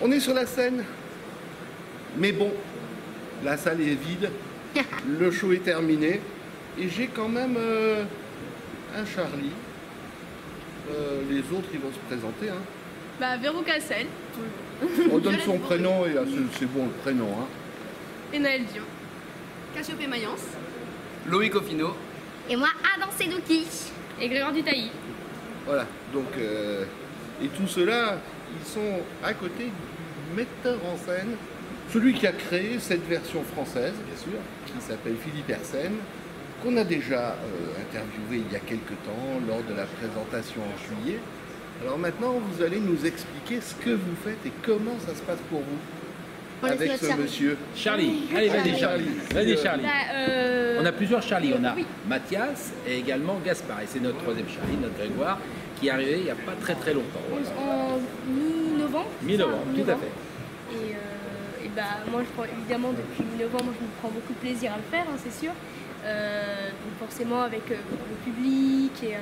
On est sur la scène, mais bon, la salle est vide, le show est terminé, et j'ai quand même un Charlie. Les autres, ils vont se présenter. Hein. Bah, Véro Cassel. On donne son prénom, et c'est bon le prénom. Hein. Et Naël Dion. Cassiopée Mayence. Loïc Ofino. Et moi, Adam Sedouki. Et Grégoire Dutailly. Voilà, donc, et tout cela, ils sont à côté du metteur en scène, celui qui a créé cette version française, bien sûr, qui s'appelle Philippe Hersen, qu'on a déjà interviewé il y a quelque temps, lors de la présentation en juillet. Alors maintenant, vous allez nous expliquer ce que vous faites et comment ça se passe pour vous, avec ce monsieur. Charlie, allez, vas-y Charlie. Vas-y Charlie. On a plusieurs Charlie, on a oui. Mathias et également Gaspard. Et c'est notre troisième Charlie, notre Grégoire, qui est arrivé il n'y a pas très longtemps. Voilà. En mi-novembre. Mi-novembre, tout à fait. Et bah, moi, évidemment, depuis mi-novembre, je me prends beaucoup de plaisir à le faire, hein, c'est sûr. Donc forcément avec le public et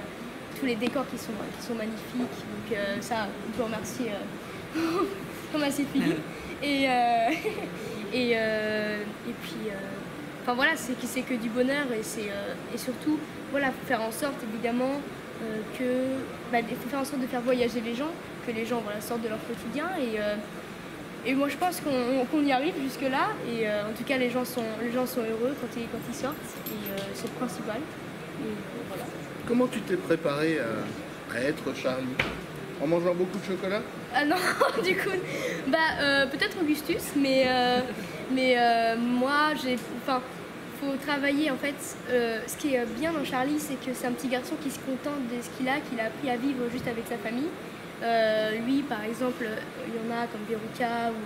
tous les décors qui sont magnifiques. Donc ça, on peut remercier Philippe. Et puis, enfin voilà, c'est que du bonheur et surtout, voilà, faire en sorte évidemment faire en sorte de faire voyager les gens, que les gens voilà, sortent de leur quotidien et moi je pense qu'on y arrive jusque là et en tout cas les gens sont heureux quand ils sortent et c'est le principal. Et, voilà. Comment tu t'es préparé à être Charlie? En mangeant beaucoup de chocolat? Ah non, du coup, peut-être Augustus, mais moi faut travailler en fait. Ce qui est bien dans Charlie, c'est que c'est un petit garçon qui se contente de ce qu'il a appris à vivre juste avec sa famille. Lui, par exemple, il y en a comme Véroka ou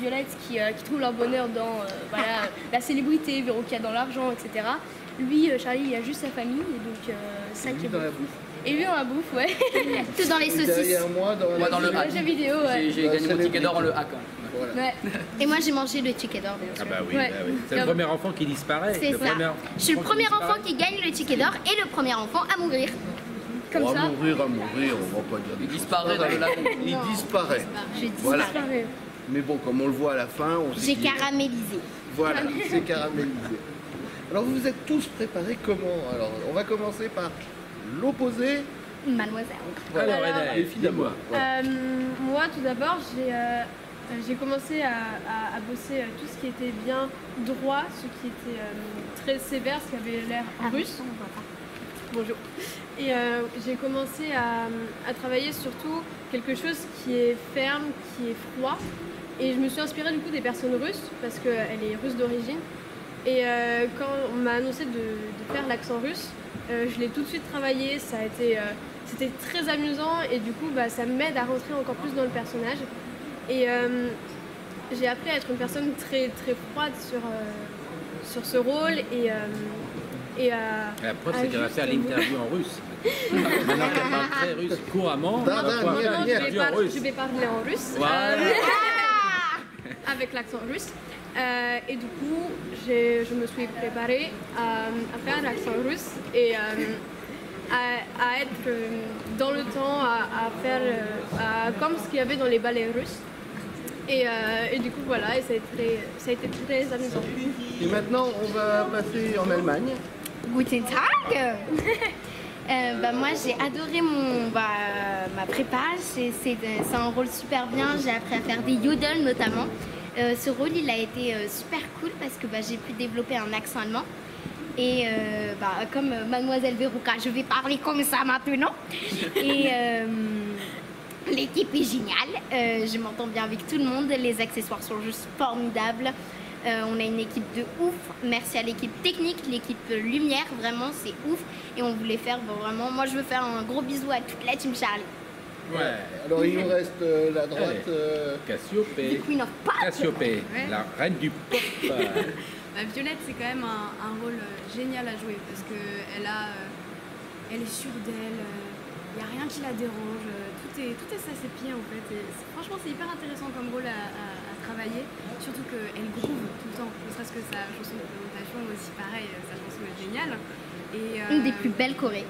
Violette qui trouvent leur bonheur dans voilà, la célébrité, Véroka dans l'argent, etc. Lui, Charlie, il a juste sa famille, et donc ça qui est dans beau. la bouffe. Et lui dans la bouffe, ouais. Tout dans les Et saucisses. derrière moi, Moi, dans le hack. jeu vidéo, ouais. J'ai gagné mon ticket d'or en le hack. Voilà. Ouais. Et moi, j'ai mangé le ticket d'or, bien sûr. Ah bah oui, Ouais. bah oui. C'est le premier enfant qui disparaît. C'est ça. Je suis le premier qui enfant disparaît. qui gagne le ticket d'or et le premier enfant à mourir. Comme Oh, ça. à mourir, on va pas dire des Il choses disparaît dans le lac. Il disparaît. Je dis Voilà. ça. Mais bon, comme on le voit à la fin, on sait J'ai qu'il est- caramélisé. Voilà, c'est caramélisé. Alors vous vous êtes tous préparés comment? Alors on va commencer par l'opposé. Mademoiselle. Voilà. Alors, Et finalement, voilà. Moi, tout d'abord, j'ai commencé à bosser tout ce qui était bien droit, ce qui était très sévère, ce qui avait l'air russe. On voit pas. Bonjour. Et j'ai commencé à travailler surtout quelque chose qui est ferme, qui est froid. Et je me suis inspirée du coup des personnes russes, parce qu'elle est russe d'origine. Et quand on m'a annoncé de faire l'accent russe, je l'ai tout de suite travaillé, c'était très amusant et du coup ça m'aide à rentrer encore plus dans le personnage. Et j'ai appris à être une personne très, très froide sur ce rôle et La preuve, c'est qu'elle va faire l'interview en russe. Maintenant qu'elle parle très russe couramment, elle va pouvoir faire Non, l'interview en russe. je vais parler en russe. Voilà. Avec l'accent russe. Et du coup, je me suis préparée à faire l'accent russe et à être dans le temps, à faire comme ce qu'il y avait dans les ballets russes. Et du coup, voilà, et ça a été très amusant. Et maintenant on va passer en Allemagne. Guten Tag. Moi j'ai adoré ma prépa, c'est un rôle super bien, j'ai appris à faire des yodels notamment. Ce rôle il a été super cool parce que j'ai pu développer un accent allemand. Et comme Mademoiselle Veruca, je vais parler comme ça maintenant. Et l'équipe est géniale, je m'entends bien avec tout le monde, les accessoires sont juste formidables. On a une équipe de ouf, merci à l'équipe technique, l'équipe lumière, vraiment c'est ouf. Et on voulait faire vraiment, moi je veux faire un gros bisou à toute la team Charlie. Ouais. Alors il nous reste la droite. Cassiopée. The Queen of Pop. Cassiopée, Ouais. la reine du pop. Violette, c'est quand même un rôle génial à jouer parce qu'elle elle est sûre d'elle, il n'y a rien qui la dérange, tout est à ses pieds en fait. Et franchement, c'est hyper intéressant comme rôle à travailler, surtout qu'elle groove tout le temps, ne serait-ce que sa chanson de présentation aussi, pareil, sa chanson est géniale. Et, Une des plus belles Corées.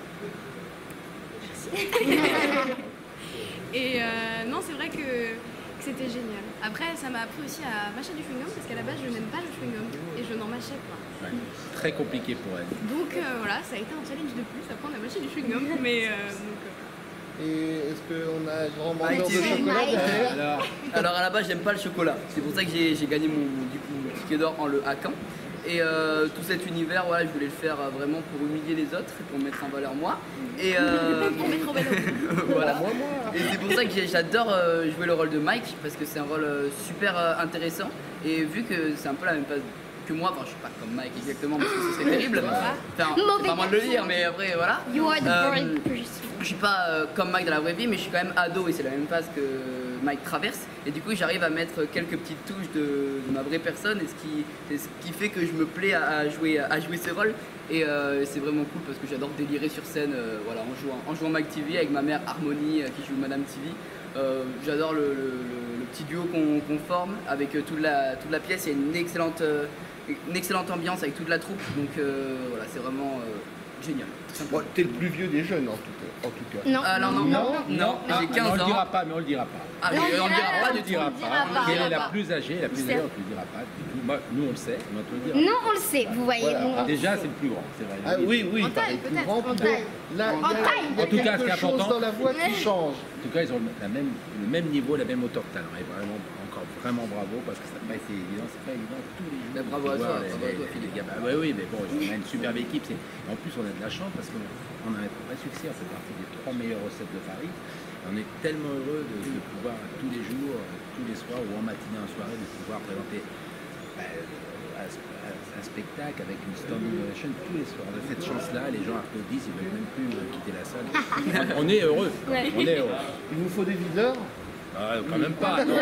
Et non, c'est vrai que que c'était génial. Après, ça m'a appris aussi à mâcher du chewing-gum parce qu'à la base, je n'aime pas le chewing-gum et je n'en mâchais pas. Ouais. Très compliqué pour elle. Donc voilà, ça a été un challenge de plus, apprendre à mâcher du chewing-gum. Mais Et est-ce qu'on a un grand Mike mangeur de TV. chocolat derrière? Alors à la base, j'aime pas le chocolat. C'est pour ça que j'ai gagné mon ticket d'or en le hackant. Et tout cet univers, voilà, je voulais le faire vraiment pour humilier les autres et pour me mettre en valeur moi. Et pour mettre en valeur. voilà. Et c'est pour ça que j'adore jouer le rôle de Mike parce que c'est un rôle super intéressant. Et vu que c'est un peu la même phase que moi, enfin je suis pas comme Mike exactement parce que ce serait terrible. Enfin, c'est pas moi de le dire, mais après voilà. You are the boring person. Je suis pas comme Mike dans la vraie vie, mais je suis quand même ado et c'est la même phase que Mike traverse. Et du coup, j'arrive à mettre quelques petites touches de ma vraie personne, et ce qui fait que je me plais à jouer ce rôle. Et c'est vraiment cool parce que j'adore délirer sur scène, voilà, en jouant Mike TV avec ma mère Harmonie qui joue Madame TV. J'adore le petit duo qu'on forme avec toute la pièce. Il y a une excellente ambiance avec toute la troupe. Donc voilà, c'est vraiment génial. Bon, t'es le plus vieux des jeunes en tout cas. Non. Non, j'ai 15 on ans. le dira pas, mais on le dira pas. Ah, mais on le dira pas On du le tout. dira pas. Quelle est la plus âgée, on ne te le dira pas. Moi, nous, on le sait, mais on te le dira pas. Non, on le sait, vous voyez. Voilà. nous, on- Déjà, c'est le plus grand, c'est vrai. Ah oui, oui, En il paraît taille, plus peut-être, grand. en puis taille. Là, En taille. il y a En tout cas, ce qui est quelque chose important- dans la voix qui change. En tout cas, ils ont le même niveau, la même hauteur de talent. Et vraiment, encore vraiment bravo parce que ça n'a pas été évident. C'est pas évident tous les jours. Mais bravo à de voir toi, bravo à toi, Philippe. gamins. Ouais, oui, mais bon, on a une superbe équipe. En plus, on a de la chance parce qu'on a un vrai succès. On fait partie des 3 meilleures recettes de Paris. On est tellement heureux de pouvoir tous les jours, tous les soirs ou en matinée, en soirée, de pouvoir présenter un spectacle avec une standing ovation tous les soirs. De cette chance-là, les gens applaudissent, ils ne veulent même plus quitter la salle. On est heureux. Ouais. On est heureux. Il vous faut des videurs? Ah, quand même pas. Non.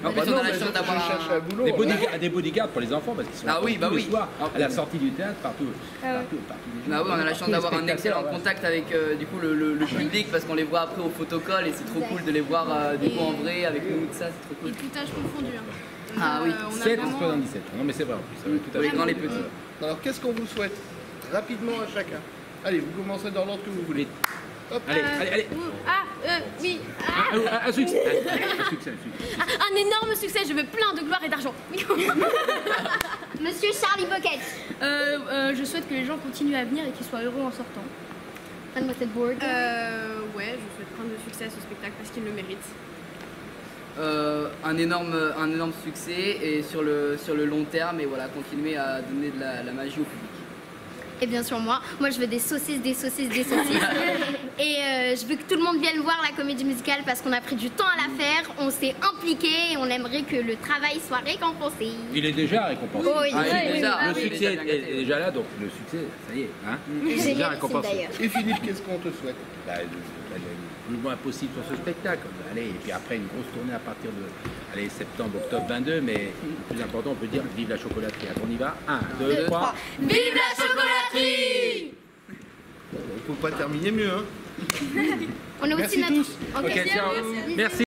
En plus, on a la chance d'avoir je cherche un boulot. Des bodyguards pour les enfants parce qu'ils sont Ah oui, tous bah les oui. soirs Ah, à la sortie du théâtre, partout. Ah ouais. partout Bah oui, on a la chance Tous les d'avoir un excellent spectateurs, contact avec du coup le public parce qu'on les voit après au photocall et c'est trop cool de les voir du coup en vrai avec nous tout ça, c'est trop cool. Et tout âge confondu. Hein. Ah oui, on a 7 vraiment- 77. Non mais c'est vrai en plus, ça va tout à Les fait. grands, les petits. Alors, qu'est-ce qu'on vous souhaite? Rapidement à chacun. Allez, vous commencez dans l'ordre que vous voulez. Hop. Allez. Oui. Un succès. Un succès. Un énorme succès, je veux plein de gloire et d'argent. Oui. Monsieur Charlie Pocket. Je souhaite que les gens continuent à venir et qu'ils soient heureux en sortant. Prends-moi cette board. Ouais, je souhaite prendre de succès à ce spectacle parce qu'il le mérite. Un énorme succès et sur le long terme et voilà, continuer à donner de la magie au public. Et bien sûr moi je veux des saucisses. Et je veux que tout le monde vienne voir la comédie musicale parce qu'on a pris du temps à la faire, on s'est impliqué et on aimerait que le travail soit récompensé. Il est déjà récompensé. Oui. Ah, Oui. déjà. Le il est succès déjà bien est gâté. déjà là, donc le succès, ça y est. Hein il est déjà Génial récompensé. d'ailleurs. Et Philippe, qu'est-ce qu'on te souhaite? Le plus loin possible sur ce spectacle. Allez, et puis après une grosse tournée à partir de septembre, octobre 22, mais le plus important, on peut dire vive la chocolaterie. Alors, on y va. 1, 2, 3. Vive la chocolaterie! On ne peut pas terminer mieux, hein? On a Merci aussi notre... tous. Ok. Ok, ciao. Merci.